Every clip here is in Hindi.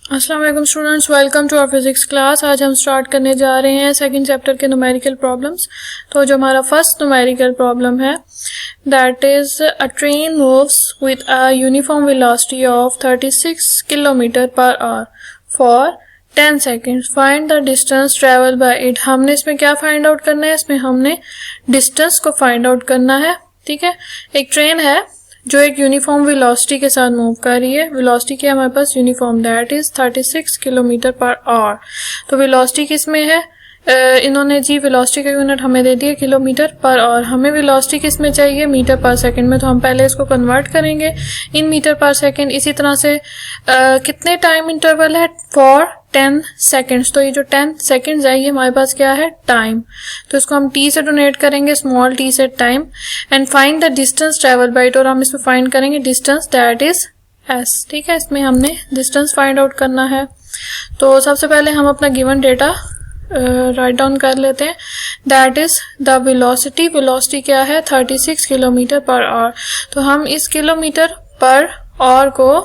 अस्सलाम वालेकुम students, welcome to our physics class. आज हम स्टार्ट करने जा रहे हैं सेकंड चैप्टर के न्यूमेरिकल प्रॉब्लम्स। तो जो हमारा फर्स्ट न्यूमेरिकल प्रॉब्लम है that is a train moves with a uniform velocity of 36 kilometre per hour for 10 seconds. Find the distance travel by it. हमने इसमें क्या फाइंड आउट करना है? इसमें हमने डिस्टेंस को फाइंड आउट करना है। ठीक है, एक ट्रेन है जो एक यूनिफॉर्म वेलोसिटी के साथ मूव कर रही है। वेलोसिटी क्या है हमारे पास? Uniform, that is 36 kilometre per hour. तो वेलोसिटी किस में है? इन्होंने जी वेलोसिटी का यूनिट हमें दे दिया किलोमीटर पर आवर। हमें वेलोसिटी किस में चाहिए? मीटर पर सेकंड में। तो हम पहले इसको कन्वर्ट करेंगे इन मीटर पर सेकंड। इसी तरह से कितने टाइम इंटरवल है? For 10 seconds. तो ये जो 10 सेकेंड्स है ये हमारे पास क्या है? टाइम। तो इसको हम टी से डोनेट करेंगे, स्मॉल टी से time. And find the distance travel by it. और हम इसमें फाइंड करेंगे डिस्टेंस, दैट इज एस। ठीक है, इसमें हमने डिस्टेंस फाइंड आउट करना है। तो सबसे पहले हम अपना गिवन डेटा राइट डाउन कर लेते हैं। That is the velocity. Velocity क्या है? 36 किलोमीटर पर आवर। तो हम इस किलोमीटर पर आवर को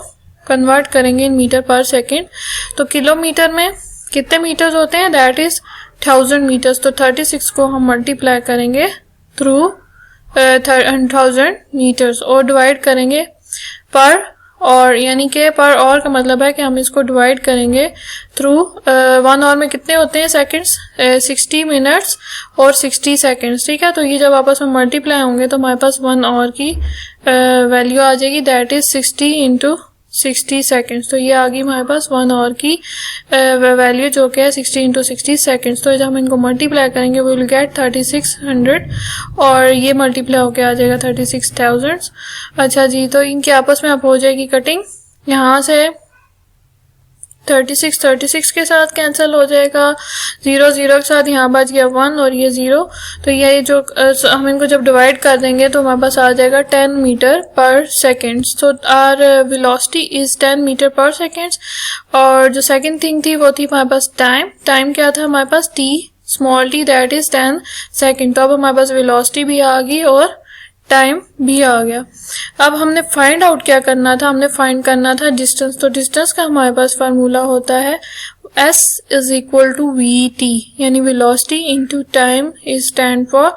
कन्वर्ट करेंगे इन मीटर पर सेकेंड। तो किलोमीटर में कितने मीटर्स होते हैं? That is 1000 metres. तो 36 को हम मल्टीप्लाई करेंगे थ्रू 1000 मीटर्स और डिवाइड करेंगे पर, और यानी कि पर और का मतलब है कि हम इसको डिवाइड करेंगे थ्रू 1 आवर में कितने होते हैं सेकंड्स? 60 मिनट्स और 60 सेकंड्स। ठीक है, तो ये जब आपस में मल्टीप्लाई होंगे तो हमारे पास 1 आवर की वैल्यू आ जाएगी, दैट इज 60 इंटू 60 सेकेंड्स। तो ये आ गई हमारे पास 1 आवर की वैल्यू जो कि है 60 इंटू 60 सेकेंड्स। तो जब हम इनको मल्टीप्लाई करेंगे वी विल गेट 3600 और ये मल्टीप्लाई होके आ जाएगा 36,000। अच्छा जी, तो इनके आपस में अब हो जाएगी कटिंग। यहाँ से 36 के साथ कैंसिल हो जाएगा, 0 के साथ यहाँ बच गया 1 और ये 0। तो ये जो हम इनको जब डिवाइड कर देंगे तो हमारे पास आ जाएगा 10 metre per second. So our velocity is 10 metre per second. और जो सेकंड थिंग थी वो थी हमारे पास टाइम। टाइम क्या था हमारे पास? T, small T, that is 10 second. तो अब हमारे पास वेलोसिटी भी आ गई और टाइम भी आ गया। अब हमने फाइंड आउट क्या करना था? हमने फाइंड करना था डिस्टेंस। तो डिस्टेंस का हमारे पास फार्मूला होता है S is equal to VT, यानी velocity into time is stand for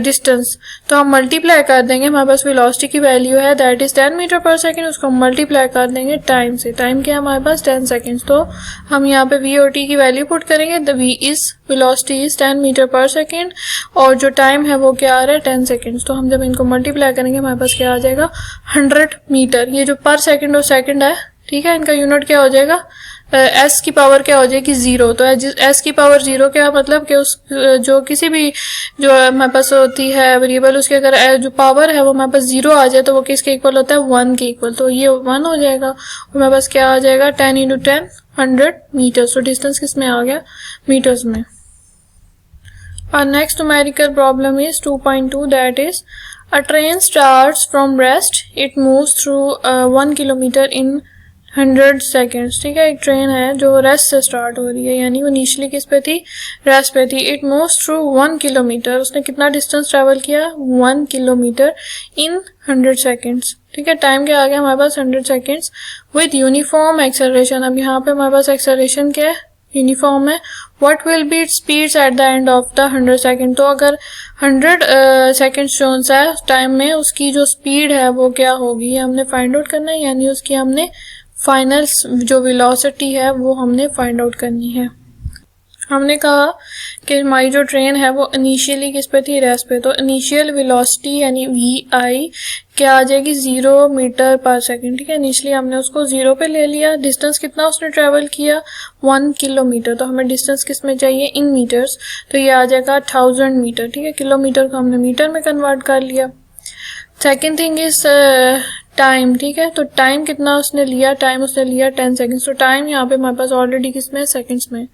distance. तो हम मल्टीप्लाई कर देंगे, हमारे पास वेलोसिटी की वैल्यू है that is 10 metre per second, उसको हम मल्टीप्लाई कर देंगे टाइम से। टाइम क्या है हमारे पास? 10 सेकेंड्स। तो हम यहाँ पे V और T की वैल्यू पुट करेंगे। The V is velocity is 10 metre per second और जो टाइम है वो क्या आ रहा है? 10 सेकेंड्स। तो हम जब इनको मल्टीप्लाई करेंगे हमारे पास क्या आ जाएगा? 100 मीटर। ये जो पर सेकेंड और सेकेंड है, ठीक है, इनका यूनिट क्या हो जाएगा? S की पावर क्या हो जाएगी? 0। तो S की पावर 0 क्या मतलब कि उस जो किसी भी जो हमारे पास होती है वेरिएबल, उसके अगर जो पावर है वो हमारे पास 0 आ जाए तो वो किसके इक्वल होता है? 1 के इक्वल। तो ये 1 हो जाएगा और हमारे पास क्या आ जाएगा? 10 इंटू 10 100 मीटर्स। तो डिस्टेंस किस में आ गया? मीटर्स में। Our next numerical problem is 2.2, that is a train starts from rest. It moves through 1 kilometer in 100 seconds. ठीक है, एक ट्रेन है जो रेस्ट से स्टार्ट हो रही है, यानी वो इनिशियली किस पे थी? रेस्ट पे थी। It moves through 1 kilometre. उसने कितना डिस्टेंस ट्रेवल किया? 1 किलोमीटर इन 100 सेकेंड्स। ठीक है, टाइम क्या आ गया हमारे पास? 100 सेकेंड्स विद यूनिफॉर्म एक्सेलरेशन। अब यहाँ पे हमारे पास एक्सेलरेशन क्या है? यूनिफॉर्म है। What will be it's speeds at the end of the 100 second. तो अगर 100 सेकेंड्स जोन है उस टाइम में उसकी जो स्पीड है वो क्या होगी, हमने फाइंड आउट करना है। यानी उसकी हमने फाइनल जो वेलोसिटी है वो हमने फाइंड आउट करनी है। हमने कहा कि हमारी जो ट्रेन है वो इनिशियली किस पे थी? रेस्ट पे। तो इनिशियल वेलोसिटी यानी VI क्या आ जाएगी? 0 मीटर पर सेकेंड। ठीक है, इनिशियली हमने उसको 0 पे ले लिया। डिस्टेंस कितना उसने ट्रेवल किया? 1 किलोमीटर। तो हमें डिस्टेंस किस में चाहिए? In metres. तो ये आ जाएगा 1000 मीटर। ठीक है, किलोमीटर को हमने मीटर में कन्वर्ट कर लिया। Second thing is time. ठीक है, तो टाइम कितना उसने लिया? टाइम उसने लिया 10 सेकेंड्स। तो टाइम यहाँ पे हमारे पास ऑलरेडी किस में? सेकेंड्स में।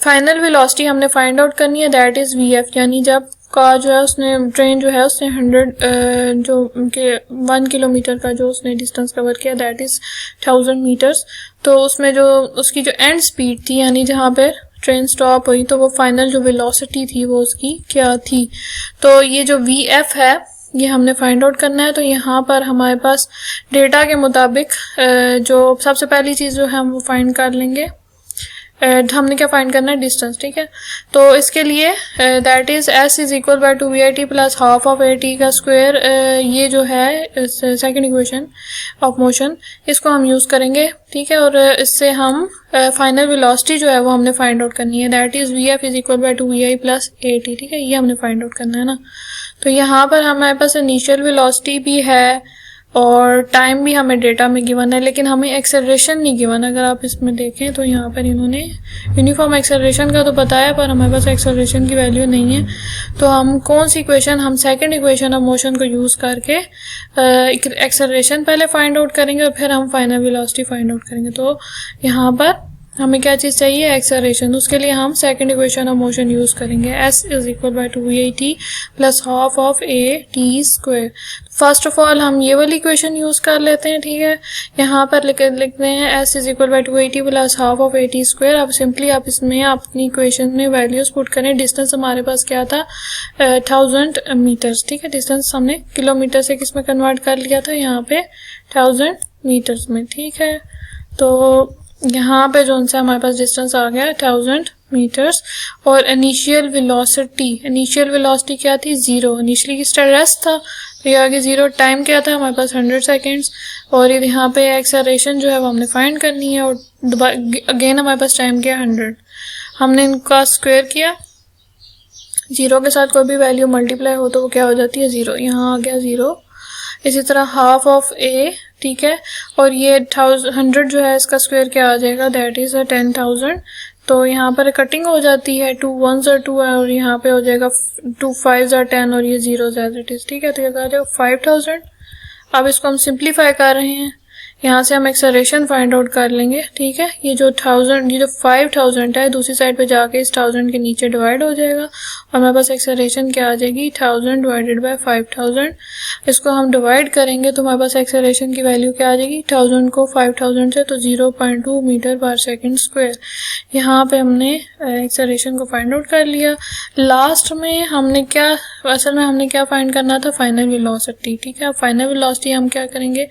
फाइनल वेलोसिटी हमने फाइंड आउट करनी है, दैट इज VF, यानी जब का जो है उसने ट्रेन जो है उसने 100 जो के 1 किलोमीटर का जो उसने डिस्टेंस कवर किया दैट इज 1000 मीटर्स। तो उसमें जो उसकी जो एंड स्पीड थी, यानी जहाँ पे ट्रेन स्टॉप हुई, तो वो फाइनल जो वेलोसिटी थी वो उसकी क्या थी? तो ये जो VF है ये हमने फाइंड आउट करना है। तो यहाँ पर हमारे पास डेटा के मुताबिक जो सबसे पहली चीज़ जो है हम वो फाइंड कर लेंगे। हमने क्या फाइंड करना है, डिस्टेंस, ठीक है। तो इसके लिए that is s is equal bye 2vit plus half of at का स्क्वायर, ये जो है सेकंड इक्वेशन ऑफ मोशन, इसको हम यूज़ करेंगे, ठीक है। और इससे हम फाइनल वेलोसिटी जो है वो हमने फाइंड आउट करनी है, that is vf is equal bye 2vi plus at, ठीक है। ये हमने फाइंड आउट करना है ना। तो यहाँ पर हमारे पास इनिशियल वेलोसिटी भी है और टाइम भी हमें डेटा में गिवन है, लेकिन हमें एक्सेलरेशन नहीं गिवन। अगर आप इसमें देखें तो यहाँ पर इन्होंने यूनिफॉर्म एक्सेलरेशन का तो बताया, पर हमारे पास एक्सेलरेशन की वैल्यू नहीं है। तो हम कौन सी इक्वेशन, हम सेकंड इक्वेशन ऑफ मोशन को यूज़ करके एक्सेलरेशन पहले फाइंड आउट करेंगे और फिर हम फाइनल वेलोसिटी फाइंड आउट करेंगे। तो यहाँ पर हमें क्या चीज़ चाहिए, एक्सेलरेशन। उसके लिए हम second equation of motion use करेंगे, s is equal bye 2vit plus half of at square. First of all हम ये वाली इक्वेशन यूज़ कर लेते हैं, ठीक है। यहाँ पर लिखते हैं s is equal bye 280 plus half of at square. अब सिंपली आप इसमें अपनी इक्वेशन में वैल्यूज पुट करें। डिस्टेंस हमारे पास क्या था, 1000 मीटर्स, ठीक है। डिस्टेंस हमने किलोमीटर से किस में कन्वर्ट कर लिया था, यहाँ पे 1000 मीटर्स में, ठीक है। तो यहाँ पे जो उनसे हमारे पास डिस्टेंस आ गया 1000 मीटर्स। और इनिशियल वेलोसिटी क्या थी, 0। इनिशियली रेस्ट था तो ये आगे 0। टाइम क्या था हमारे पास, 100 सेकेंड्स। और यहाँ पे एक्सेलरेशन जो है वो हमने फाइंड करनी है। और अगेन हमारे पास टाइम क्या, 100। हमने इनका स्क्वायर किया, 0 के साथ कोई भी वैल्यू मल्टीप्लाई हो तो वो क्या हो जाती है, 0। यहाँ आ गया 0। इसी तरह हाफ ऑफ a, ठीक है। और ये 100 जो है इसका स्क्वायर क्या आ जाएगा, दैट इज 10,000। तो यहाँ पर कटिंग हो जाती है, 2 1s और 2 है, और यहाँ पे हो जाएगा 2 5s और 10 और ये 0s एज इट इज, ठीक है। तो ये आ जाएगा 5000। अब इसको हम सिंप्लीफाई कर रहे हैं, यहाँ से हम एक्सेलरेशन फाइंड आउट कर लेंगे, ठीक है। ये जो 5000 है दूसरी साइड पे जाके इस 1000 के नीचे डिवाइड हो जाएगा और हमारे पास एक्सेलरेशन क्या आ जाएगी, 1000 डिवाइडेड बाय 5000। इसको हम डिवाइड करेंगे तो हमारे पास एक्सेलरेशन की वैल्यू क्या आ जाएगी, 1000 को 5000 से तो 0.2 मीटर पर सेकेंड स्क्वायर। यहाँ पे हमने एक्सेलरेशन को फाइंड आउट कर लिया। लास्ट में हमने क्या, असल में हमने क्या फाइंड करना था, फाइनल वेलोसिटी, ठीक है। अब फाइनल वेलोसिटी हम क्या करेंगे,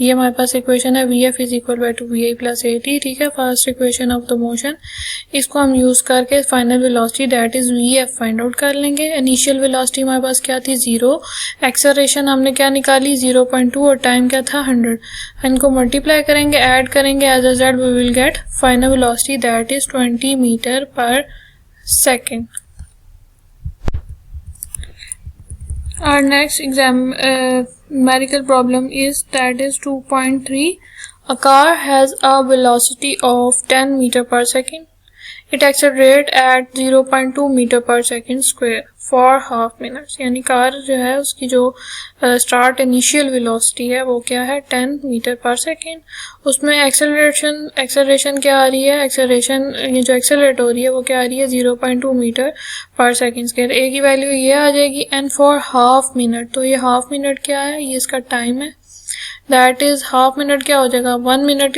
ये हमारे पास इक्वेशन है vf is equal bye 2vi plus at, ठीक है, first equation of the motion. इसको हम यूज करके final velocity that is vf find out कर लेंगे। इनिशियल वेलोसिटी हमारे पास क्या थी, 0। एक्सेलरेशन हमने क्या निकाली, 0.2 और टाइम क्या था, 100। इनको मल्टीप्लाई करेंगे, ऐड करेंगे, as a zed we will get final velocity that is 20 metre per second. Our next numerical problem is that is 2.3. A car has a velocity of 10 meter per second. It accelerates at 0.2 meter per second square for half minutes. यानी कार जो है उसकी जो स्टार्ट इनिशियल वेलोसिटी है वो क्या है, 10 मीटर पर सेकेंड। उसमें एक्सेलरेशन क्या आ रही है, एक्सेलरेशन ये जो एक्सेलरेट हो रही है वो क्या आ रही है, 0.2 मीटर पर सेकेंड स्क्वायर। ए की वैल्यू ये आ जाएगी। एंड फॉर हाफ मिनट, तो ये हाफ मिनट क्या है, ये इसका टाइम है, दैट इज हाफ मिनट क्या हो जाएगा, 1 मिनट।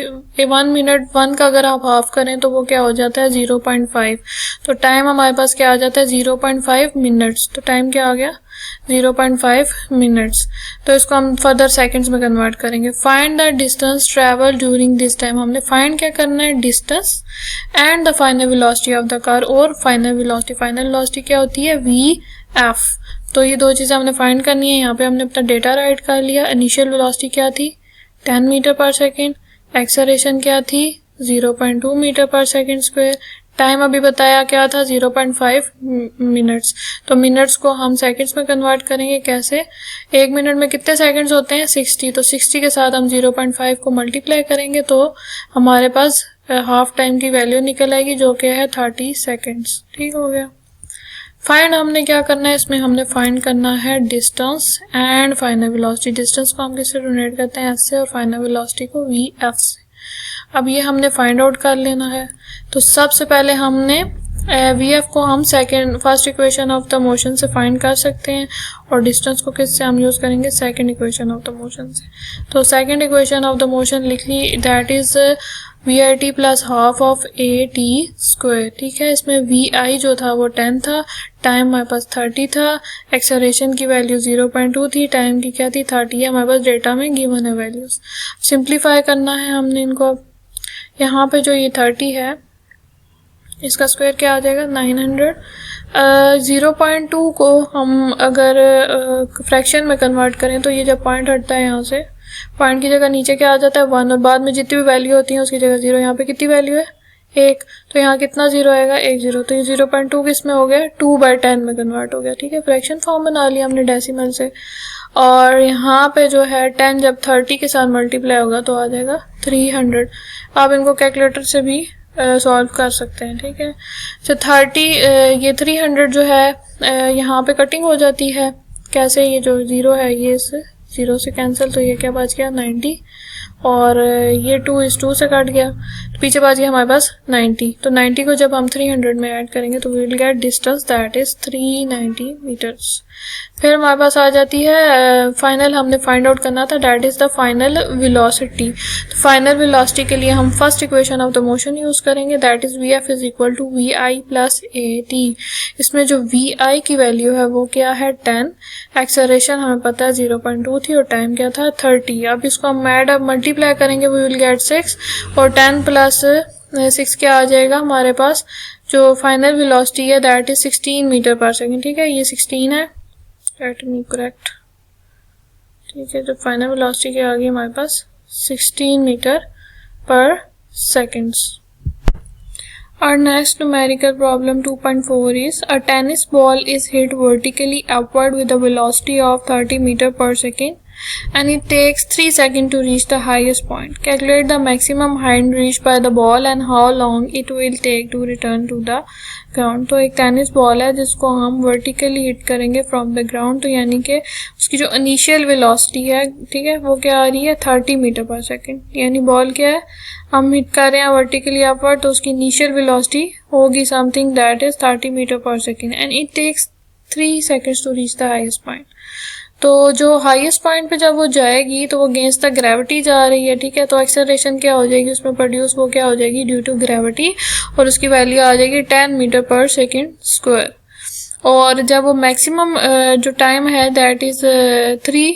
1 का अगर आप हाफ करें तो वो क्या हो जाता है, 0.5। तो टाइम हमारे पास क्या आ जाता है, 0.5 मिनट्स। तो टाइम क्या आ गया, 0.5 मिनट्स। तो इसको हम फर्दर सेकंड्स में कन्वर्ट करेंगे। Find the distance travel during this time. हमने फाइंड क्या करना है, distance and the final velocity of the car, और फाइनल वेलोसिटी क्या होती है, vf। तो ये दो चीज़ें हमने फाइंड करनी है। यहाँ पे हमने अपना डेटा राइट कर लिया। इनिशियल वेलोसिटी क्या थी, 10 मीटर पर सेकेंड। एक्सेलरेशन क्या थी, 0.2 metre per second square. Time अभी बताया क्या था, 0.5 मिनट्स। तो मिनट्स को हम सेकंड्स में कन्वर्ट करेंगे, कैसे, 1 मिनट में कितने सेकंड्स होते हैं, 60। तो 60 के साथ हम 0.5 को मल्टीप्लाई करेंगे तो हमारे पास हाफ टाइम की वैल्यू निकल आएगी जो कि है 30 सेकेंड्स। ठीक हो गया। फाइंड हमने क्या करना है, इसमें हमने फाइंड करना है distance and final velocity. Distance को हम किससे डोनेट करते हैं, एस से, और फाइनल वेलोसिटी को vf से। अब ये हमने फाइंड आउट कर लेना है। तो सबसे पहले हमने vf को हम first equation of the motion से फाइंड कर सकते हैं, और डिस्टेंस को किससे हम यूज करेंगे, second equation of the motion से। तो second equation of the motion लिख ली, that is VIT plus half of AT square, ठीक है। इसमें VI जो था वो 10 था, टाइम हमारे पास 30 था, एक्सेलरेशन की वैल्यू 0.2 थी, टाइम की क्या थी 30 है, हमारे पास डेटा में गिवन है वैल्यूज। सिंप्लीफाई करना है हमने इनको। यहाँ पे जो ये 30 है इसका स्क्वायर क्या आ जाएगा 900। 0.2 को हम अगर फ्रैक्शन में कन्वर्ट करें तो ये जब पॉइंट हटता है यहाँ से, पॉइंट की जगह नीचे क्या आ जाता है 1, और बाद में जितनी भी वैल्यू होती है उसकी जगह 0। यहाँ पे कितनी वैल्यू है 1, तो यहाँ कितना 0 आएगा 1 0। तो ये 0.2 किस में हो गया 2/10 में कन्वर्ट हो गया, ठीक है। फ्रैक्शन फॉर्म बना लिया हमने डेसिमल से। और यहाँ पे जो है 10 जब 30 के साथ मल्टीप्लाई होगा तो आ जाएगा 300। आप इनको कैलकुलेटर से भी सॉल्व कर सकते हैं, ठीक है। तो 30 ये 300 जो है यहाँ पे कटिंग हो जाती है। कैसे, ये जो 0 है ये इस 0 से कैंसिल, तो ये क्या बच गया 90, और ये 2 इस 2 से कट गया, तो पीछे बच गया हमारे पास 90। तो 90 को जब हम 300 में ऐड करेंगे तो we will get distance that is 390 metres. फिर हमारे पास आ जाती है फाइनल, हमने फाइंड आउट करना था that is the final velocity. तो फाइनल वेलोसिटी के लिए हम first equation of the motion use करेंगे that is VF is equal to VI plus AT। इसमें जो VI की वैल्यू है वो क्या है 10, एक्सेलरेशन हमें पता है 0.2 थी, और टाइम क्या था 30। अब इसको हम ऐड अब मल्टीप्लाई करेंगे वी विल गेट 6, और 10 प्लस 6 क्या आ जाएगा हमारे पास, जो फाइनल वेलोसिटी है that is 16 metre per second, ठीक है। ये 16 है, लेट मी करेक्ट, ठीक है। तो फाइनल वेलोसिटी के आगे हमारे पास 16 मीटर पर seconds. Our next numerical problem 2.4 is a tennis ball is hit vertically upward with a velocity of 30 meter per second and it takes 3 seconds to reach the highest point. Calculate the maximum height reached by the ball and how long it will take to return to the ground. तो एक टेनिस बॉल है जिसको हम वर्टिकली हिट करेंगे फ्रॉम द ग्राउंड, तो यानी कि उसकी जो इनिशियल वेलोसिटी है, ठीक है, वो क्या आ रही है 30 मीटर पर सेकेंड। यानी बॉल क्या है, हम हिट कर रहे हैं वर्टिकली अपवर्ड, तो उसकी इनिशियल वेलोसिटी होगी something that is 30 metre per second and it takes 3 seconds to reach the highest point. तो जो हाईएस्ट पॉइंट पे जब वो जाएगी तो वो अगेंस्ट द ग्रेविटी जा रही है, ठीक है। तो एक्सेलरेशन क्या हो जाएगी उसमें प्रोड्यूस, वो क्या हो जाएगी ड्यू टू ग्रेविटी, और उसकी वैल्यू आ जाएगी 10 मीटर पर सेकेंड स्क्वायर। और जब वो मैक्सिमम जो टाइम है दैट इज 3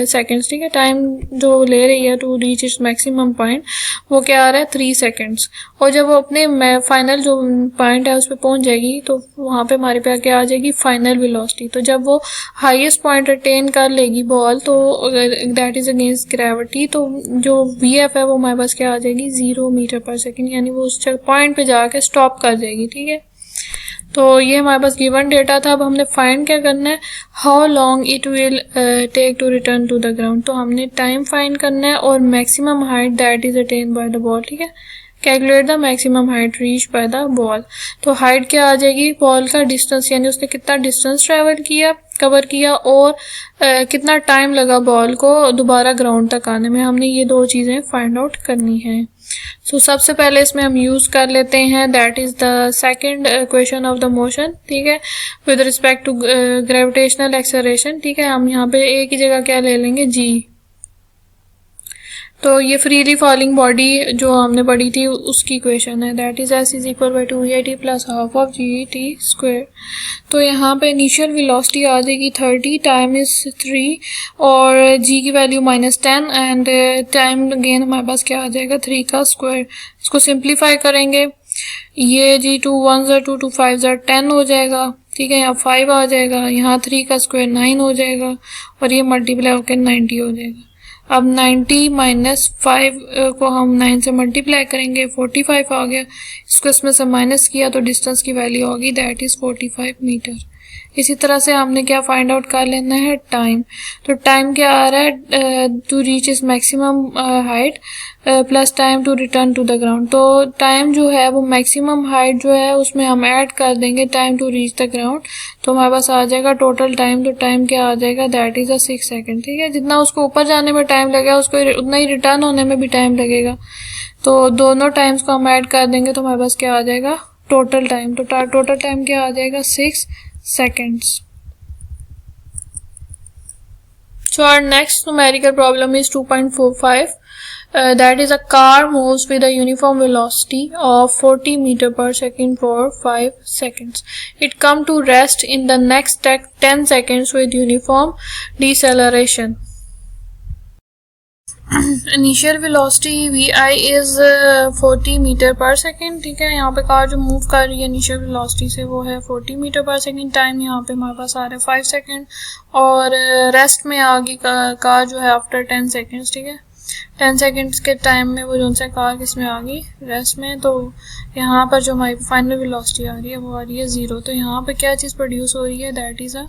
सेकेंड्स, ठीक है। टाइम जो ले रही है to reach its maximum point वो क्या आ रहा है 3 सेकेंड्स। और जब वो अपने फाइनल जो पॉइंट है उस पर पहुंच जाएगी तो वहाँ पे हमारे पे क्या आ जाएगी फाइनल वेलोसिटी। तो जब वो हाईएस्ट पॉइंट अटेन कर लेगी बॉल तो दैट इज अगेंस्ट ग्रेविटी, तो जो VF है वो हमारे पास क्या आ जाएगी 0 मीटर पर सेकेंड, यानी वो उस पॉइंट पे जाके स्टॉप कर जाएगी, ठीक है। तो ये हमारे पास गिवन डेटा था। अब हमने फाइंड क्या करना है, how long it will take to return to the ground. तो हमने टाइम फाइंड करना है और maximum height that is attain by the ball, ठीक है। Calculate the maximum height reach by the ball. तो हाइट क्या आ जाएगी, बॉल का डिस्टेंस, यानी उसने कितना डिस्टेंस ट्रेवल किया, कवर किया, और कितना टाइम लगा बॉल को दोबारा ग्राउंड तक आने में। हमने ये दो चीज़ें फाइंड आउट करनी है। सो सबसे पहले इसमें हम यूज कर लेते हैं that is the second equation of the motion, ठीक है, with respect to gravitational acceleration, ठीक है। हम यहाँ पे एक ही जगह क्या ले लेंगे G। तो ये फ्रीली फॉलिंग बॉडी जो हमने पढ़ी थी उसकी इक्वेशन है that is S is equal by 2VIT plus half of GT square. तो यहाँ पे इनिशियल वेलोसिटी आ जाएगी 30, टाइम इज 3 और G की वैल्यू -10 एंड टाइम अगेन हमारे पास क्या आ जाएगा 3 का स्क्वायर। इसको सिंप्लीफाई करेंगे, ये G 2 1 2 2 5 10 हो जाएगा, ठीक है। यहाँ 5 आ जाएगा, यहाँ 3 का स्क्वायर 9 हो जाएगा और ये मल्टीप्लाई होकर 90 हो जाएगा। अब 90 माइनस 5 को हम 9 से मल्टीप्लाई करेंगे, 45 आ गया। इसको इसमें से माइनस किया तो डिस्टेंस की वैल्यू होगी दैट इज 45 मीटर। इसी तरह से हमने क्या फाइंड आउट कर लेना है टाइम। तो टाइम क्या आ रहा है टू रीच इस maximum height plus time to return to the ground. तो टाइम जो है वो मैक्सिमम हाइट जो है उसमें हम ऐड कर देंगे time to reach the ground, तो हमारे पास आ जाएगा टोटल टाइम। तो टाइम क्या आ जाएगा दैट इज 6 सेकेंड, ठीक है। जितना उसको ऊपर जाने में टाइम लगेगा उसको उतना ही रिटर्न होने में भी टाइम लगेगा। तो दोनों टाइम्स को हम ऐड कर देंगे तो हमारे पास क्या आ जाएगा टोटल टाइम। तो टोटल टाइम क्या आ जाएगा 6 seconds. So our next numerical problem is 2.45. that is a car moves with a uniform velocity of 40 meter per second for 5 seconds. It come to rest in the next 10 seconds with uniform deceleration. Initial velocity vi is 40 metre per second. ठीक है, यहाँ पे कार जो मूव कर रही है इनिशियल वेलोसिटी से वो है 40 मीटर पर सेकेंड. टाइम यहाँ पे हमारे पास आ रहा है 5 सेकेंड और रेस्ट में आ गई कार जो है आफ्टर 10 सेकेंड्स. ठीक है, 10 सेकेंड्स के टाइम में वो जो सा कार किस में आ गई, रेस्ट में. तो यहाँ पर जो हमारी फाइनल वेलोसिटी आ रही है वो आ रही है 0. तो यहाँ पे क्या चीज़ प्रोड्यूस हो रही है, दैट इज़ अ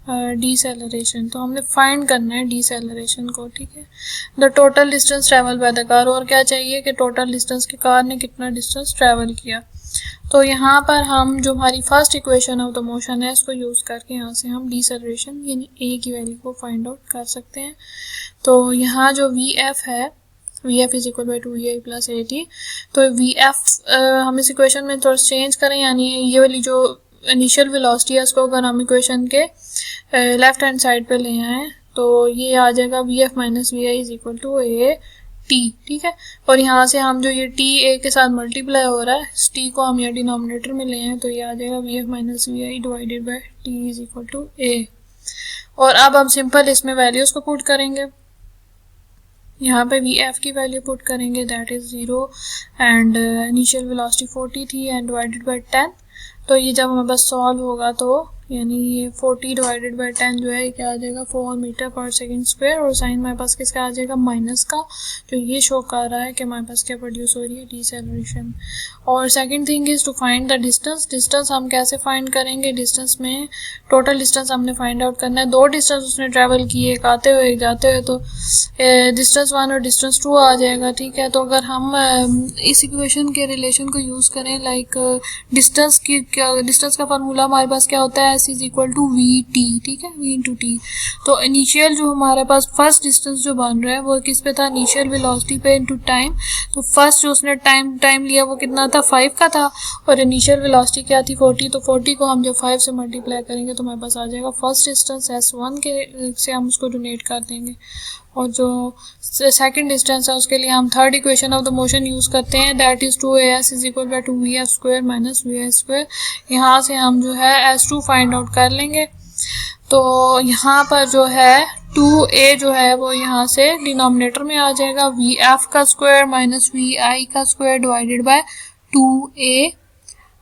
डीसेलरेशन. तो हमने फाइंड करना है डीसेलरेशन को. ठीक है, the total distance travel by the car. और क्या चाहिए कि टोटल डिस्टेंस की कार ने कितना डिस्टेंस ट्रेवल किया. तो यहाँ पर हम जो हमारी first equation of the motion है इसको यूज़ करके यहाँ से हम डीसेलरेशन यानी ए की वैल्यू को फाइंड आउट कर सकते हैं. तो यहाँ जो वी एफ है, V F is equal by 2ei plus A T. तो वी एफ हम इस इक्वेशन में थोड़ा चेंज करें, यानी ये वाली जो इनिशियल वेलोसिटी है उसको अगर हम इक्वेशन के लेफ्ट हैंड साइड पे ले आए तो ये आ जाएगा V F minus V I is equal to A T. ठीक है, और यहाँ से हम जो ये टी ए के साथ मल्टीप्लाई हो रहा है इस टी को हम यहाँ डिनोमिनेटर में ले आए तो ये आ जाएगा V F minus V I divided by T is equal to A. और अब हम सिंपल इसमें वैल्यूज़ को पुट करेंगे. यहाँ पे वी एफ की वैल्यू पुट करेंगे that is 0 and initial velocity 40 थी एंड डिवाइडेड बाई 10. तो ये जब हमारे पास सॉल्व होगा तो यानी ये 40 डिवाइडेड बाई 10 जो है क्या आ जाएगा 4 मीटर पर सेकेंड स्क्वायर. और साइन हमारे पास किसका आ जाएगा, माइनस का. जो ये शो कर रहा है कि हमारे पास क्या प्रोड्यूस हो रही है, डीसेलरेशन. और second thing is to find the distance. Distance हम कैसे फाइंड करेंगे, डिस्टेंस में टोटल डिस्टेंस हमने फाइंड आउट करना है. 2 डिस्टेंस उसने ट्रैवल किए, एक आते हुए एक जाते हुए, तो डिस्टेंस 1 और डिस्टेंस 2 आ जाएगा. ठीक है, तो अगर हम इस इक्वेशन के रिलेशन को यूज़ करें लाइक डिस्टेंस की, क्या डिस्टेंस का फार्मूला हमारे पास क्या होता है, S is equal to V T. ठीक है, वी इंटू टी. तो इनिशियल जो हमारे पास फर्स्ट डिस्टेंस जो बन रहा है वो किस पे था, इनिशियल वेलोसिटी पे इंटू टाइम. तो फर्स्ट जो उसने टाइम लिया वो कितना था, 5 का था. और इनिशियल वेलोसिटी क्या थी, 40. तो 40 को हम जब 5 से मल्टीप्लाई करेंगे तो हमारे पास आ जाएगा फर्स्ट डिस्टेंस S1 के से हम उसको डोनेट कर देंगे. और जो सेकंड डिस्टेंस है उसके लिए हम third equation of the motion use करते हैं that is 2as is equal by 2vf square minus V square. यहाँ से हम जो है S2 फाइंड आउट कर लेंगे. तो यहाँ पर जो है 2a जो है वो यहाँ से डिनोमिनेटर में आ जाएगा, vf का स्क्वायर माइनस vi का स्क्वायर डिवाइडेड बाय 2a.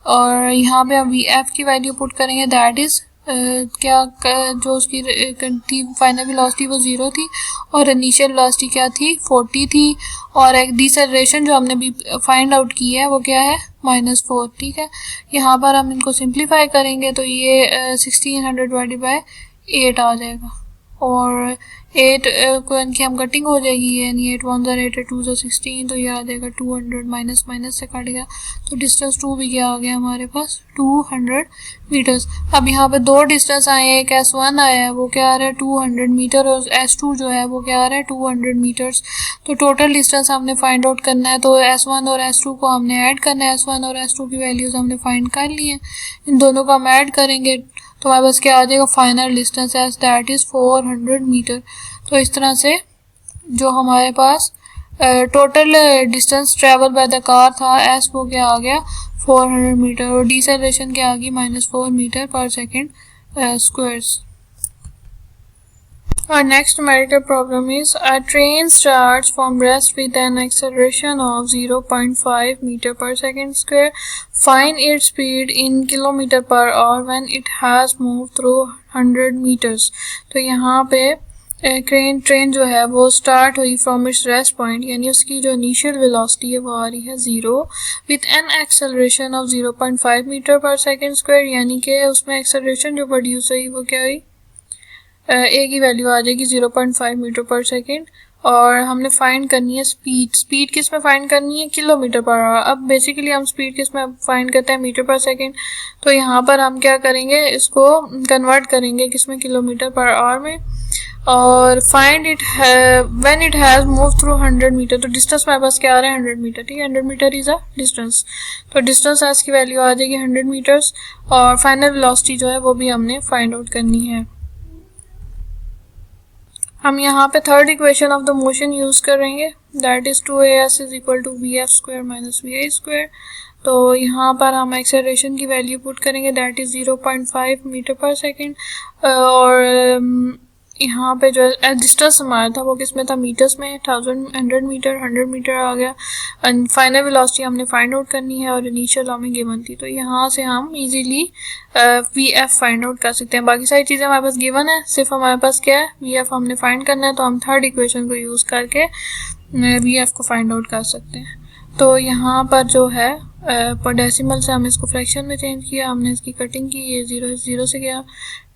और यहाँ पे हम vf की वैल्यू पुट करेंगे दैट इज़ क्या जो उसकी थी फाइनल वेलोसिटी वो 0 थी और इनिशियल वेलोसिटी क्या थी, 40 थी. और एक डिसेलरेशन जो हमने भी फाइंड आउट की है वो क्या है, -4. ठीक है, यहाँ पर हम इनको सिंप्लीफाई करेंगे तो ये 1600 डिवाइडेड बाय 8 आ जाएगा. और 8 को इनकी हम कटिंग हो जाएगी, यानी 8 1 8 8 2 16. तो ये आ जाएगा 200 माइनस से कट गया तो डिस्टेंस 2 भी क्या आ गया हमारे पास, 200 मीटर्स. अब यहाँ पे 2 डिस्टेंस आए हैं, एक S1 आया है वो क्या आ रहा है 200 मीटर और S2 जो है वो क्या आ रहा है 200 मीटर्स. तो टोटल डिस्टेंस हमने फाइंड आउट करना है तो S1 और S2 को हमने ऐड करना है. S1 और S2 की वैल्यूज़ हमने फाइंड कर ली हैं, इन दोनों को हम ऐड करेंगे तो हमारे पास क्या आ जाएगा, final distance as that is 400 metre. तो इस तरह से जो हमारे पास total distance travel by the car था एस वो क्या आ गया 400 मीटर और डिसेलरेशन क्या आ गई -4 metre per second squares. Our next numerical problem is a train starts from rest with an acceleration of 0.5 meter per second square. Find its speed in kilometer per hour when it has moved through 100 meters. तो यहाँ पे ट्रेन जो है वो स्टार्ट हुई फ्रॉम इट्स रेस्ट पॉइंट, यानी उसकी जो इनिशियल वेलोसिटी है वो आ रही है 0 with an acceleration of 0.5 metre per second square. यानी कि उसमें एक्सेलरेशन जो प्रोड्यूस हुई वो क्या हुई, ए की वैल्यू आ जाएगी 0.5 मीटर पर सेकेंड. और हमने फाइंड करनी है स्पीड किस में फाइंड करनी है, किलोमीटर पर आवर. अब बेसिकली हम स्पीड किस में फाइंड करते हैं, मीटर पर सेकेंड. तो यहाँ पर हम क्या करेंगे, इसको कन्वर्ट करेंगे किस में, किलोमीटर पर आवर में. और find it when it has move through 100 metre. तो डिस्टेंस हमारे पास क्या आ रहा है 100 मीटर. ठीक है, 100 मीटर इज़ अ डिस्टेंस. तो डिस्टेंस एज की वैल्यू आ जाएगी 100 मीटर्स. और फाइनल वेलोसिटी जो है वो भी हमने फाइंड आउट करनी है. हम यहाँ पे third equation of the motion use करेंगे that is 2as is equal to vf square minus vi square. तो यहाँ पर हम एक्सेलरेशन की वैल्यू पुट करेंगे, that is 0.5 metre per second. और यहाँ पे जो डिस्टेंस हमारा था वो किस में था, मीटर्स में, 100 मीटर 100 मीटर आ गया। एंड फाइनल वेलोसिटी हमने फाइंड आउट करनी है और इनिशियल हमें गिवन थी, तो यहाँ से हम easily V F find out कर सकते हैं। बाकी सारी चीज़ें हमारे पास गिवन है, सिर्फ हमारे पास क्या है, वी एफ हमने फाइंड करना है। तो हम थर्ड इक्वेशन को यूज़ करके वी एफ को फाइंड आउट कर सकते हैं। तो यहाँ पर जो है पर डेसिमल से हम इसको फ्रैक्शन में चेंज किया, हमने इसकी कटिंग की, ये 0 से गया,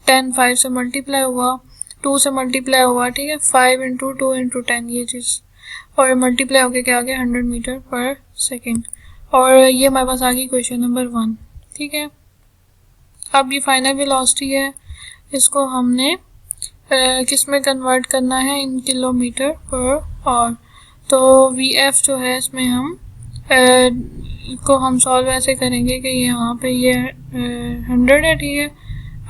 10 5 से मल्टीप्लाई हुआ, 2 से मल्टीप्लाई हुआ, ठीक है, 5 इंटू 2 इंटू 10 ये चीज़, और मल्टीप्लाई होके क्या आ गया 100 मीटर पर सेकेंड। और ये हमारे पास आ गई क्वेश्चन नंबर 1, ठीक है। अब ये फाइनल वेलोसिटी है, इसको हमने किस में कन्वर्ट करना है, इन किलोमीटर पर आवर। तो वी एफ जो है इसमें हम को हम सॉल्व ऐसे करेंगे कि यहाँ पे ये 100 है, ठीक है,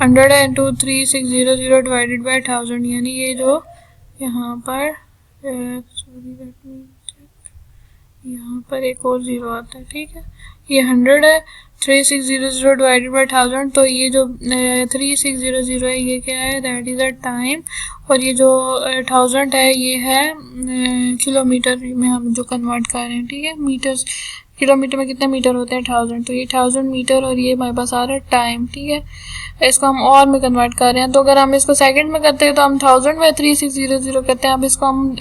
100 है इंटू 3600 डिवाइडेड बाई 1000, यानी ये जो यहाँ पर यहाँ पर एक और ज़ीरो आता है, ठीक है, ये 100 है, 3600 डिवाइडेड बाई 1000, तो ये जो 3600 है ये क्या है, दैट इज़ अ टाइम, और ये जो 1000 है ये है किलोमीटर में हम जो कन्वर्ट कर रहे हैं, ठीक है। मीटर्स, किलोमीटर में कितने मीटर होते हैं 1000, तो ये 1000 मीटर, और ये हमारे पास आ रहा है टाइम, ठीक है। इसको हम और में कन्वर्ट कर रहे हैं, तो अगर हम इसको सेकंड में करते हैं तो हम 1000 में 3600 करते हैं। अब इसको हम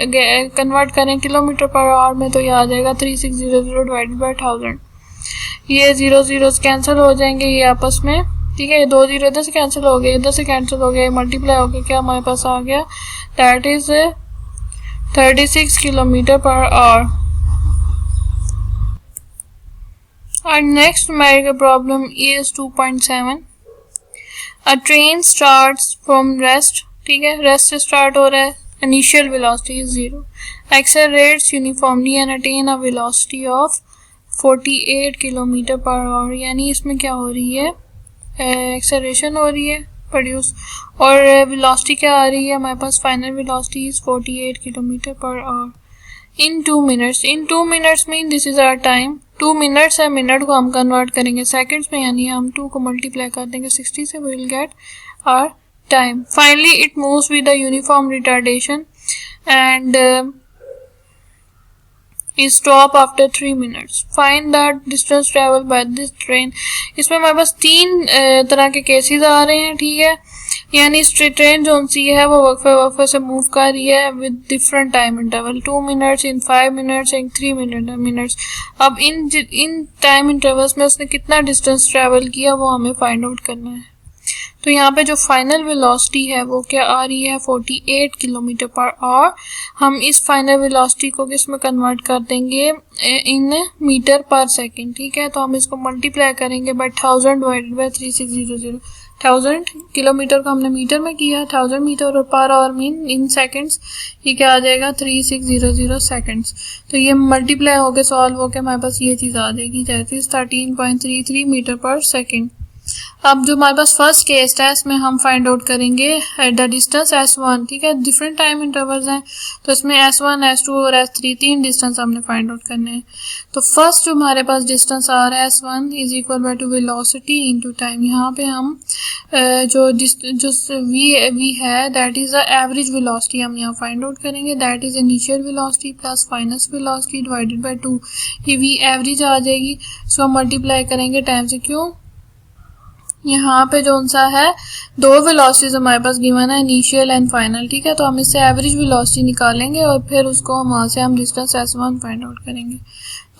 कन्वर्ट करें किलोमीटर पर आवर में, तो ये आ जाएगा 3600 डिवाइडेड बाई 1000। ये 0 0 कैंसिल हो जाएंगे ये आपस में, ठीक है, ये 2 0 इधर से कैंसिल हो गए, इधर से कैंसिल हो गए, मल्टीप्लाई हो गया, क्या हमारे पास आ गया, that is 36 kilometre per our. Our next numerical problem is 2.7. A train starts from rest, ठीक है, रेस्ट से स्टार्ट हो रहा है, initial velocity is 0, accelerates uniformly and attain a velocity of 48 kilometer per our. यानी इसमें क्या हो रही है, एक्सेलरेशन हो रही है प्रोड्यूस, और वेलोसिटी क्या आ रही है हमारे पास, final velocity is 48 kilometer per hour in 2 minutes. In 2 minutes mean this is our time, 2 minutes है, मिनट को हम कन्वर्ट करेंगे सेकंड्स में, यानी हम 2 को मल्टीप्लाई कर देंगे 60 से, we will get our time. Finally it moves with the uniform retardation and is stop after 3 minutes. Find the distance traveled by this train. इसमें हमारे पास 3 तरह के केसेस आ रहे हैं, ठीक है, यानी ट्रेन जो सी है वो वक्फे से मूव कर रही है with different time interval, 2 minutes, in 5 minutes, in 3 minutes. अब इन टाइम इंटरवल्स में उसने कितना डिस्टेंस ट्रेवल किया वो हमें फाइंड आउट करना है। तो यहाँ पे जो फाइनल वेलोसिटी है वो क्या आ रही है, 48 किलोमीटर पर आवर। हम इस फाइनल वेलोसिटी को किस में कन्वर्ट कर देंगे, इन मीटर पर सेकंड, ठीक है। तो हम इसको मल्टीप्लाई करेंगे बाय 1000 डिवाइडेड बाय 3600। 1000 किलोमीटर को हमने मीटर में किया, 1000 मीटर और per hour mean in seconds, ये क्या आ जाएगा 3600 सेकंड्स। तो ये मल्टीप्लाई होके सॉल्व होके हमारे पास ये चीज़ आ जाएगी, दैट इज 13.33 मीटर पर सेकंड। अब जो हमारे पास फर्स्ट केस है इसमें हम फाइंड आउट करेंगे द डिस्टेंस S1, ठीक है, डिफरेंट टाइम इंटरवल्स हैं, तो इसमें S1 S2 और S3 3 डिस्टेंस हमने फाइंड आउट करने हैं। तो फर्स्ट जो हमारे पास डिस्टेंस आ रहा है S1 is equal by two velocity into time. यहाँ पे हम जो v है that is the average velocity हम यहाँ फाइंड आउट करेंगे, that is initial velocity plus final velocity divided by 2, ये v एवरेज आ जाएगी। सो हम मल्टीप्लाई करेंगे टाइम से, क्यों, यहाँ पे जो सा है 2 वेलोसिटीज हमारे पास गिवन है, इनिशियल एंड फाइनल, ठीक है। तो हम इससे एवरेज वेलोसिटी निकालेंगे और फिर उसको वहाँ से हम डिस्टेंस S1 फाइंड आउट करेंगे।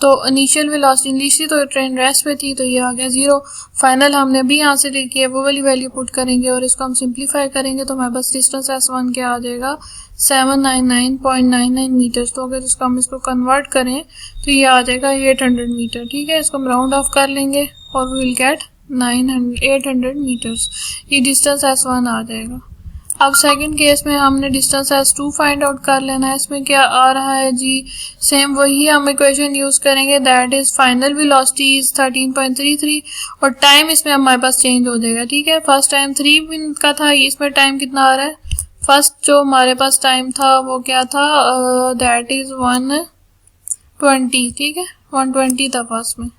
तो इनिशियल वेलोसिटी इनिशियल तो ट्रेन रेस्ट पे थी, तो ये आ गया 0। फाइनल हमने भी यहाँ से लिखी है, वो वाली वैल्यू पुट करेंगे और इसको हम सिंप्लीफाई करेंगे, तो हमारे पास डिस्टेंस S1 क्या आ जाएगा 799.99 मीटर्स। तो अगर इसको हम इसको कन्वर्ट करें तो ये आ जाएगा 800 मीटर, ठीक है। इसको हम राउंड ऑफ कर लेंगे और वी विल गेट 800 मीटर्स, ये डिस्टेंस S1 आ जाएगा। अब सेकंड केस में हमने डिस्टेंस S2 फाइंड आउट कर लेना है। इसमें क्या आ रहा है जी, सेम वही हम इक्वेशन यूज करेंगे, that is final velocity is 13.33 और टाइम इसमें हमारे पास चेंज हो जाएगा, ठीक है। फर्स्ट टाइम 3 मिनट का था, इसमें टाइम कितना आ रहा है, फर्स्ट जो हमारे पास टाइम था वो क्या था, दैट इज 1 20, ठीक है 120 था पास में,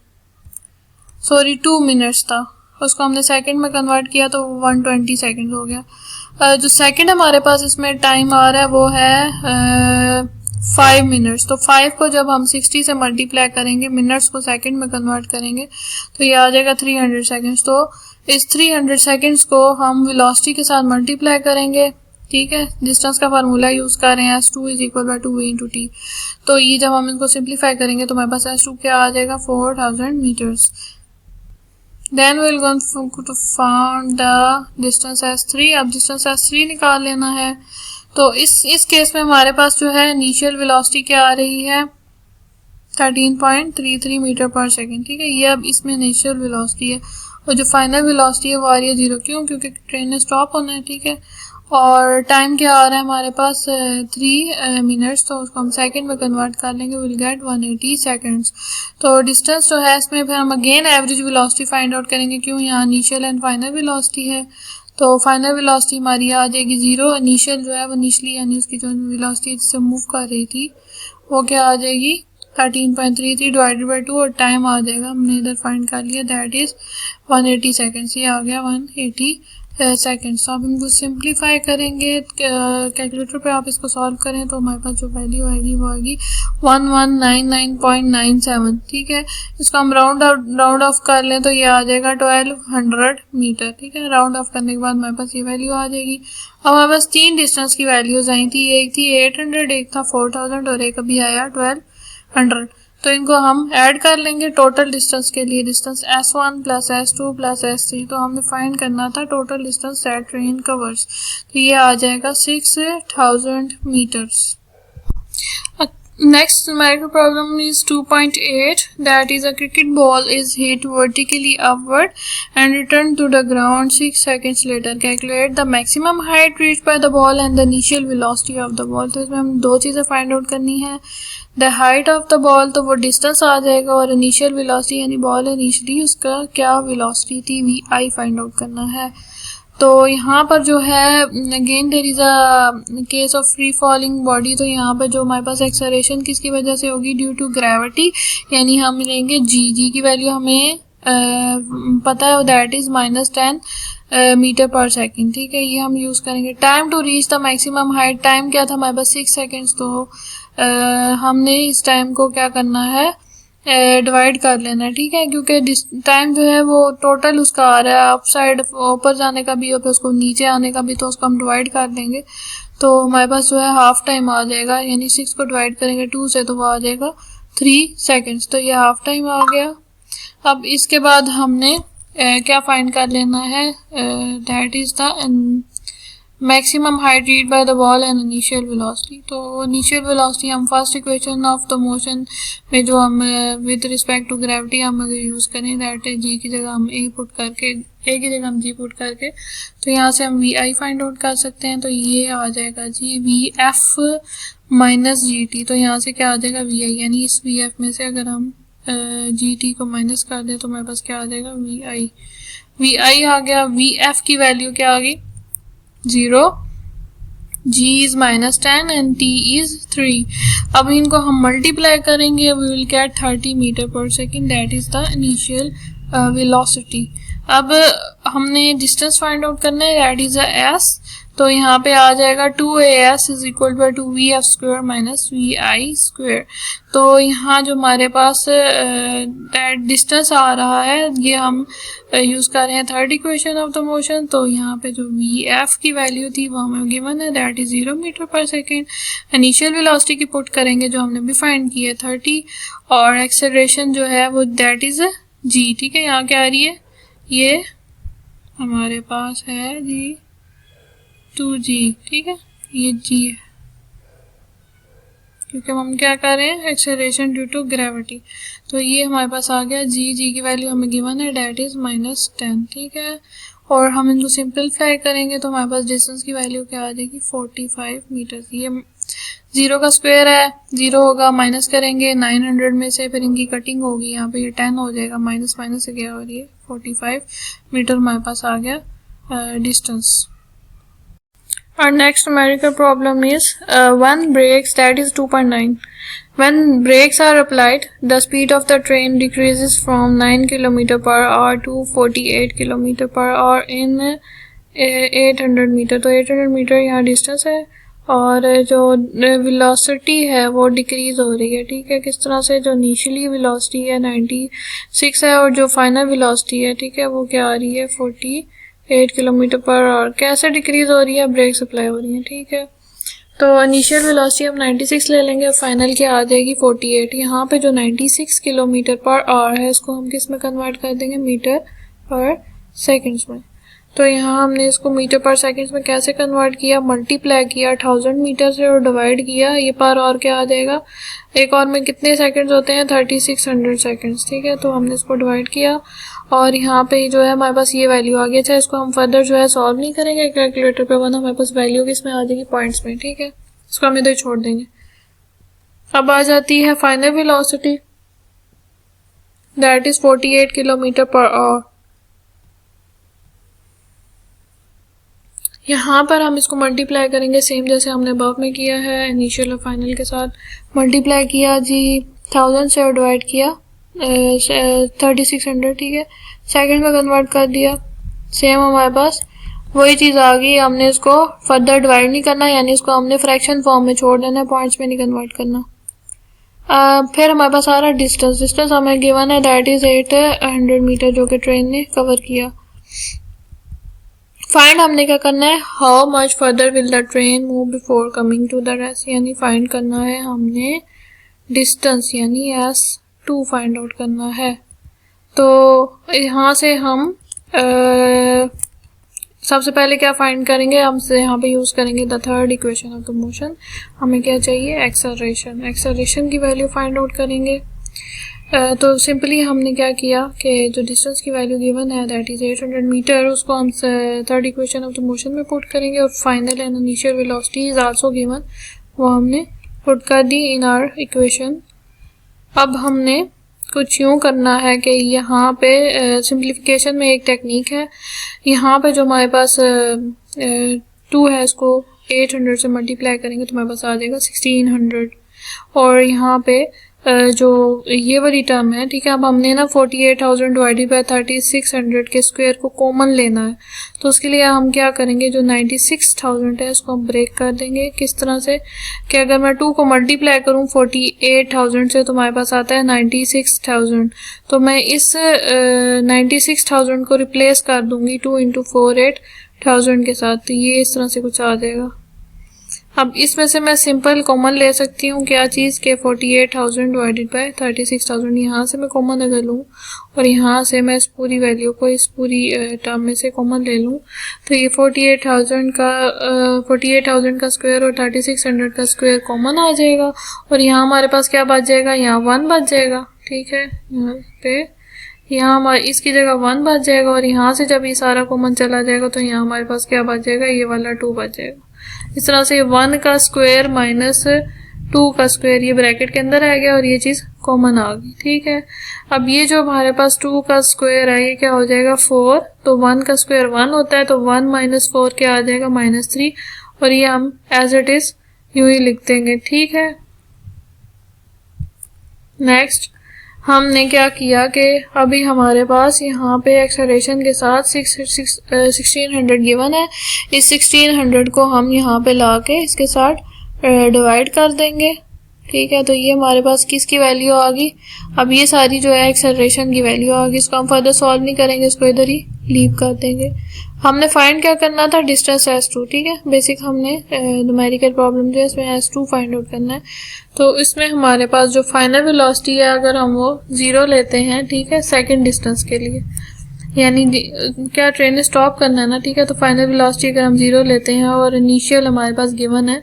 सॉरी 2 मिनट्स था, उसको हमने सेकंड में कन्वर्ट किया तो 120 सेकंड हो गया। जो सेकंड हमारे पास इसमें टाइम आ रहा है वो है 5 मिनट्स। तो 5 को जब हम 60 से मल्टीप्लाई करेंगे, मिनट्स को सेकंड में कन्वर्ट करेंगे तो ये आ जाएगा 300 सेकंड्स। तो इस 300 सेकंड्स को हम वेलोसिटी के साथ मल्टीप्लाई करेंगे, ठीक है। डिस्टेंस का फार्मूला यूज कर रहे हैं, s2 = 2v × t। तो ये जब हम इनको सिंप्लीफाई करेंगे तो हमारे पास s2 क्या आ जाएगा 4000 metres. Then we will go to find the distance s3। अब डिस्टेंस s3 निकाल लेना है। तो इस केस में हमारे पास जो है इनिशियल वेलोसिटी क्या आ रही है 13.33 मीटर पर सेकेंड, ठीक है। ये अब इसमें इनिशियल वेलोसिटी है और जो फाइनल वेलोसिटी है वो आ रही है 0। क्यों? क्योंकि ट्रेन ने स्टॉप होना है, ठीक है। और टाइम क्या आ रहा है हमारे पास 3 मिनट्स, तो उसको हम सेकंड में कन्वर्ट कर लेंगे, विल गेट 180 सेकंड्स। तो डिस्टेंस जो है इसमें फिर हम again average velocity find out करेंगे। क्यों? यहाँ इनिशियल एंड फाइनल वेलोसिटी है, तो फाइनल वेलोसिटी हमारी आ जाएगी 0। इनिशियल जो है वो इनिशियली यानी उसकी जो वेलोसिटी जिससे मूव कर रही थी वो क्या आ जाएगी 13.33 डिवाइडेड बाई 2 और टाइम आ जाएगा, हमने इधर फाइंड कर लिया, दैट इज 180 सेकेंड्स। ये आ गया 180 सेकेंड्स। तो आप इनको सिंप्लीफाई करेंगे, कैलकुलेटर पे आप इसको सॉल्व करें तो हमारे पास जो वैल्यू आएगी वो आएगी 1199.97, ठीक है। इसको हम राउंड ऑफ कर लें तो ये आ जाएगा 1200 मीटर, ठीक है। राउंड ऑफ करने के बाद हमारे पास ये वैल्यू आ जाएगी। अब हमारे पास 3 डिस्टेंस की वैल्यूज आई थी, एक थी 800, एक था 4000 और एक अभी आया 1200। तो इनको हम ऐड कर लेंगे टोटल डिस्टेंस के लिए, distance s1 plus s2 plus s3। तो हमें फाइंड करना था total distance that train covers, तो ये आ जाएगा 6000 metres. Next numerical problem is 2.8, that is a cricket ball is hit vertically upward and returned to the ground 6 seconds later. Calculate the maximum height reached by the ball and the initial velocity of the ball. तो इसमें हम दो चीज़ें फाइंड आउट करनी है, the height of the ball तो वो डिस्टेंस आ जाएगा, और इनिशियल वेलोसिटी यानी बॉल इनिशियली उसका क्या वेलोसिटी थी vi फाइंड आउट करना है। तो यहाँ पर जो है again there is a case of free falling body. तो यहाँ पर जो हमारे पास एक्सेलरेशन किसकी वजह से होगी, ड्यू टू ग्रेविटी, यानी हम लेंगे जी की वैल्यू हमें पता है that is -10 metre per second, ठीक है। ये हम यूज़ करेंगे। Time to reach the maximum height, time क्या था हमारे पास 6 सेकेंड्स। तो हमने इस टाइम को क्या करना है डिवाइड कर लेना है, ठीक है। क्योंकि टाइम जो है वो टोटल उसका आ रहा है अप साइड, ऊपर जाने का भी और फिर उसको नीचे आने का भी, तो उसको हम डिवाइड कर देंगे तो हमारे पास जो है हाफ टाइम आ जाएगा, यानी 6 को डिवाइड करेंगे 2 से तो वो आ जाएगा 3 सेकेंड्स। तो ये हाफ टाइम आ गया। अब इसके बाद हमने क्या फाइंड कर लेना है, that is the maximum height read by the ball and initial velocity. तो इनिशियल वेलोसिटी हम first equation of the motion में जो हम विद रिस्पेक्ट टू ग्रेविटी हम अगर यूज़ करें, दैट है जी की जगह हम ए पुट करके, ए की जगह हम जी पुट करके, तो यहाँ से हम वी आई फाइंड आउट कर सकते हैं। तो ये आ जाएगा G V F minus G T. तो यहाँ से क्या आ जाएगा वी आई, यानी इस वी एफ में से अगर हम जी टी को माइनस कर दें तो हमारे पास क्या आ जाएगा वी आई आ गया। वी एफ की वैल्यू क्या आ गई 0, g is -10 and t is 3। अब इनको हम मल्टीप्लाई करेंगे, we will get 30 metre per second, that is the initial velocity. अब हमने डिस्टेंस फाइंड आउट करना है, दैट इज s। तो यहाँ पे आ जाएगा 2as = 2vf² माइनस vi²। तो यहाँ जो हमारे पास डिस्टेंस आ रहा है ये हम यूज़ कर रहे हैं third equation of the motion. तो यहाँ पे जो vf की वैल्यू थी वो हमें गिवन है, that is 0 metre per second. Initial velocity की पुट करेंगे जो हमने भी फाइंड की है 30, और एक्सेलरेशन जो है वो दैट इज g, ठीक है। यहाँ क्या आ रही है, ये हमारे पास है जी 2g, ठीक है, ये g है क्योंकि हम क्या कर रहे हैं एक्सेलरेशन ड्यू टू ग्रेविटी। तो ये हमारे पास आ गया जी की वैल्यू हमें गिवन है, डेट इज -10, ठीक है। और हम इनको सिंपलीफाई करेंगे तो हमारे पास डिस्टेंस की वैल्यू क्या आ जाएगी 45 मीटर। ये 0 का स्क्वायर है, 0 होगा, माइनस करेंगे 900 में से, फिर इनकी कटिंग होगी, यहाँ पे ये 10 हो जाएगा, माइनस से क्या हो रही है 45 मीटर हमारे पास आ गया distance. Our next numerical problem is 1 breaks, that is 2.9. When brakes are applied, the speed of the train decreases from 9 km per hour to 48 km per hour in 800 metre. तो 800 मीटर यहाँ डिस्टेंस है और जो वेलोसिटी है वो डिक्रीज हो रही है। ठीक है, किस तरह से? जो इनिशियली वेलोसिटी है 96 है और जो फाइनल वेलोसिटी है, ठीक है, वो क्या आ रही है? 48 किलोमीटर पर आवर। कैसे डिक्रीज हो रही है? ब्रेक सप्लाई हो रही है। ठीक है, तो इनिशियल वेलोसिटी हम 96 ले लेंगे और फाइनल क्या आ जाएगी? 48। यहाँ पे जो 96 किलोमीटर पर आवर है इसको हम किस में कन्वर्ट कर देंगे? मीटर पर सेकंड्स में। तो यहाँ हमने इसको मीटर पर सेकंड्स में कैसे कन्वर्ट किया? मल्टीप्लाई किया 1000 मीटर से और डिवाइड किया। ये पर आवर क्या आ जाएगा? एक और में कितने सेकंड्स होते हैं? 3600 सेकंड्स। ठीक है, तो हमने इसको डिवाइड किया और यहाँ पे जो है हमारे पास ये वैल्यू आ गई। अच्छा, इसको हम फर्दर जो है सॉल्व नहीं करेंगे कैलकुलेटर पे, वरना हमारे पास वैल्यू किसमें आ जाएगी? पॉइंट्स में। ठीक है, इसको हम इधर छोड़ देंगे। अब आ जाती है final velocity, that is 48 kilometer per our. यहाँ पर हम इसको मल्टीप्लाई करेंगे सेम जैसे हमने अबव में किया है, इनिशियल और फाइनल के साथ मल्टीप्लाई किया जी 1000 से और डिवाइड किया 3600। ठीक है, सेकंड में कन्वर्ट कर दिया। सेम हमारे पास वही चीज़ आ गई। हमने इसको फर्दर डिवाइड नहीं करना, यानी इसको हमने फ्रैक्शन फॉर्म में छोड़ देना है, पॉइंट्स में नहीं कन्वर्ट करना। फिर हमारे पास आ रहा डिस्टेंस हमें गिवन है, दैट इज 800 मीटर जो कि ट्रेन ने कवर किया। फाइंड हमने क्या करना है? How much further will the train move before coming to the rest, यानी फाइंड करना है हमने डिस्टेंस, यानी S2 फाइंड आउट करना है। तो यहाँ से हम सबसे पहले क्या फाइंड करेंगे? हम यहाँ पे यूज करेंगे the third equation of the motion. हमें क्या चाहिए? एक्सेलरेशन की वैल्यू फाइंड आउट करेंगे। तो सिंपली हमने क्या किया कि जो डिस्टेंस की वैल्यू गिवन है दैट इज 800 मीटर, उसको हम third equation of the motion में पुट करेंगे और final and initial velocity is also given, वो हमने पुट कर दी इन आवर इक्वेशन। अब हमने कुछ यूँ करना है कि यहाँ पे सिंप्लीफिकेशन में एक टेक्निक है। यहाँ पे जो हमारे पास 2 है, इसको 800 से मल्टीप्लाई करेंगे तो हमारे पास आ जाएगा 1600। और यहाँ पे जो ये वाली टर्म है, ठीक है, अब हमने ना 48,000 डिवाइडेड बाय 3600 के स्क्वायर को कॉमन लेना है। तो उसके लिए हम क्या करेंगे? जो 96,000 है इसको हम ब्रेक कर देंगे। किस तरह से कि अगर मैं 2 को मल्टीप्लाई करूं 48,000 से तो हमारे पास आता है 96,000। तो मैं इस 96,000 को रिप्लेस कर दूंगी 2 इंटू 48,000 के साथ। तो ये इस तरह से कुछ आ जाएगा। अब इसमें से मैं सिंपल कॉमन ले सकती हूँ क्या चीज़ के 48,000 डिवाइडेड बाय 36,000, यहाँ से मैं कॉमन अगर लूँ और यहाँ से मैं इस पूरी वैल्यू को इस पूरी टर्म में से कॉमन ले लूँ तो ये 48,000 का स्क्वायर और 3600 का स्क्वायर कॉमन आ जाएगा और यहाँ हमारे पास क्या बच जाएगा? यहाँ 1 बच जाएगा। ठीक है, यहाँ हमारे इसकी जगह 1 बच जाएगा और यहाँ से जब ये सारा कॉमन चला जाएगा तो यहाँ हमारे पास क्या बच जाएगा? ये वाला 2 बच जाएगा। इस तरह से 1 का स्क्वायर माइनस 2 का स्क्वायर ये ब्रैकेट के अंदर आ गया और ये चीज़ कॉमन आ गई। ठीक है, अब ये जो हमारे पास 2 का स्क्वायर है ये क्या हो जाएगा? 4। तो 1 का स्क्वायर 1 होता है तो 1 माइनस 4 क्या आ जाएगा? -3। और ये हम एज इट इज यूं ही लिख देंगे। ठीक है, नेक्स्ट हमने क्या किया कि अभी हमारे पास यहाँ पे एक्सेलरेशन के साथ 1600 गिवन है। इस 1600 को हम यहाँ पे ला के इसके साथ डिवाइड कर देंगे। ठीक है, तो ये हमारे पास किसकी वैल्यू आ गई? अब ये सारी जो है एक्सेलरेशन की वैल्यू आ गई। इसको हम फर्दर सॉल्व नहीं करेंगे, इसको इधर ही लीव कर देंगे। हमने फाइंड क्या करना था? Distance S2। ठीक है, बेसिक हमने न्यूमेरिकल प्रॉब्लम जो है इसमें S2 फाइंड आउट करना है। तो इसमें हमारे पास जो फाइनल वेलोसिटी है अगर हम वो 0 लेते हैं, ठीक है, सेकंड डिस्टेंस के लिए, यानी क्या ट्रेन स्टॉप करना है ना, ठीक है, तो फाइनल वेलोसिटी अगर हम 0 लेते हैं और इनिशियल हमारे पास गिवन है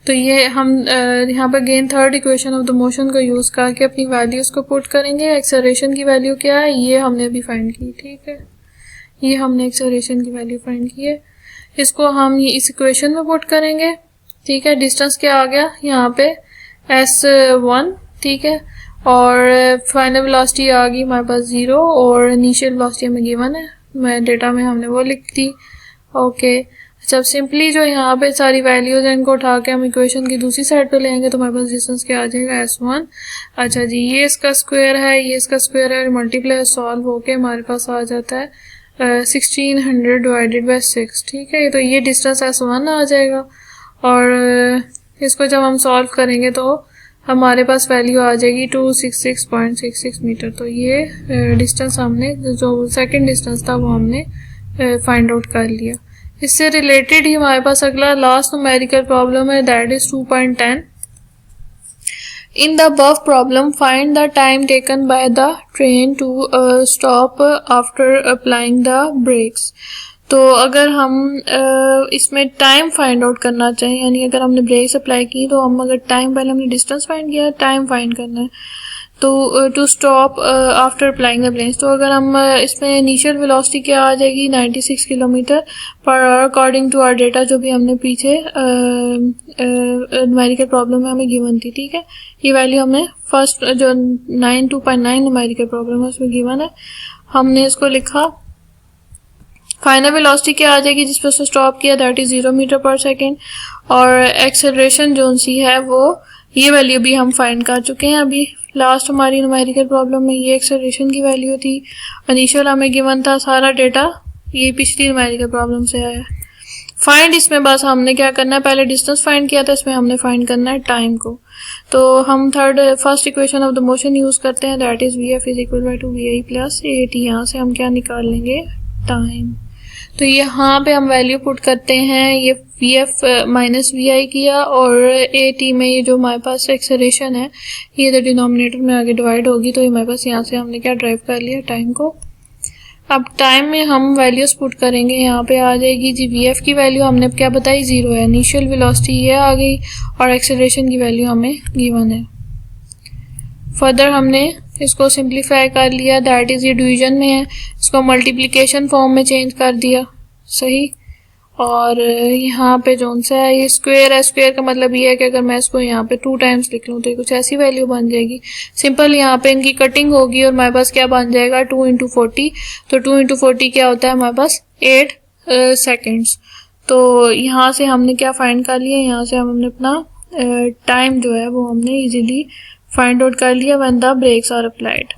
तो ये हम यहाँ पर again third equation of the motion को यूज़ करके अपनी वैल्यूज़ को पुट करेंगे। एक्सेलरेशन की वैल्यू क्या है ये हमने अभी फाइंड की। ठीक है, ये हमने एक्सेलरेशन की वैल्यू फाइंड की है, इसको हम ये इस इक्वेशन में पुट करेंगे। ठीक है, डिस्टेंस क्या आ गया यहाँ पे? S1। ठीक है, और फाइनल वेलोसिटी आ गई हमारे पास 0 और इनिशियल वेलोसिटी हमें गिवन है, मैं डेटा में हमने वो लिख दी। ओके, अच्छा, अब सिंपली जो यहाँ पे सारी वैल्यूज हैं इनको उठा के हम इक्वेशन की दूसरी साइड पे लेंगे तो हमारे पास डिस्टेंस क्या आ जाएगा, S1। अच्छा जी, ये इसका स्क्वायर है, ये इसका स्क्वायर है, मल्टीप्लाई सॉल्व होके हमारे पास आ जाता है 1600 डिवाइडेड बाय 6। ठीक है, तो ये डिस्टेंस S1 आ जाएगा और इसको जब हम सॉल्व करेंगे तो हमारे पास वैल्यू आ जाएगी 266.66 मीटर। तो ये डिस्टेंस हमने, जो सेकंड डिस्टेंस था वो हमने फाइंड आउट कर लिया। इससे रिलेटेड ही हमारे पास अगला लास्ट न्यूमेरिकल प्रॉब्लम है, that is 2.10। In the above problem, find the time taken by the train to stop after applying the brakes। तो अगर हम इसमें टाइम फाइंड आउट करना चाहें, यानी अगर हमने ब्रेक्स अप्लाई की तो हम अगर टाइम, पहले हमने डिस्टेंस फाइंड किया, टाइम फाइंड करना है, तो to stop after applying the brakes. तो अगर हम इसमें इनिशियल वेलोसिटी क्या आ जाएगी, 96 kilometre per hour according to our data, जो भी हमने पीछे न्यूमेरिकल प्रॉब्लम में हमें गिवन थी। ठीक है, ये वैल्यू हमें फर्स्ट जो 2.9 न्यूमेरिकल प्रॉब्लम है उसमें गिवन है, हमने इसको लिखा। फाइनल वेलोसिटी क्या आ जाएगी जिस पर उसने स्टॉप किया, that is 0 metre per second. और एक्सेलरेशन जो सी है वो, ये वैल्यू भी हम फाइंड कर चुके हैं अभी लास्ट हमारी न्यूमेरिकल प्रॉब्लम में। ये एक्सेलरेशन की वैल्यू थी, इनिशियल हमें गिवन था, सारा डेटा ये पिछली न्यूमेरिकल प्रॉब्लम से आया। फाइंड, इसमें बस हमने क्या करना है, पहले डिस्टेंस फाइंड किया था, इसमें हमने फाइंड करना है टाइम को। तो हम first equation of the motion use करते हैं, that is VF is equal to VI plus AT। यहाँ से हम क्या निकाल लेंगे, टाइम। तो यहाँ पे हम वैल्यू पुट करते हैं, ये VF माइनस VI किया और AT में ये जो हमारे पास एक्सेलरेशन है ये तो डिनोमिनेटर में आगे डिवाइड होगी, तो हमारे पास यहाँ से हमने क्या ड्राइव कर लिया, टाइम को। अब टाइम में हम वैल्यूज पुट करेंगे, यहाँ पे आ जाएगी जी VF की वैल्यू हमने क्या बताई, 0 है, इनिशियल वेलोसिटी ये आ गई और एक्सेलरेशन की वैल्यू हमें गिवन है। फर्दर हमने इसको सिंप्लीफाई कर लिया, दैट इज ये डिवीजन में है, इसको मल्टीप्लिकेशन फॉर्म में चेंज कर दिया, सही। और यहाँ पे जोन सा है ये स्क्वायर है, स्क्वायर का मतलब ये है कि अगर मैं इसको यहाँ पे 2 टाइम्स लिख लूँ तो ये कुछ ऐसी वैल्यू बन जाएगी। सिंपल यहाँ पे इनकी कटिंग होगी और हमारे पास क्या बन जाएगा, 2 × 40। तो 2 × 40 क्या होता है हमारे पास, 8 सेकेंड्स। तो यहाँ से हमने क्या फाइंड कर लिया, यहाँ से हमने अपना टाइम जो है वो हमने इजीली फाइंड आउट कर लिया when the brakes are applied.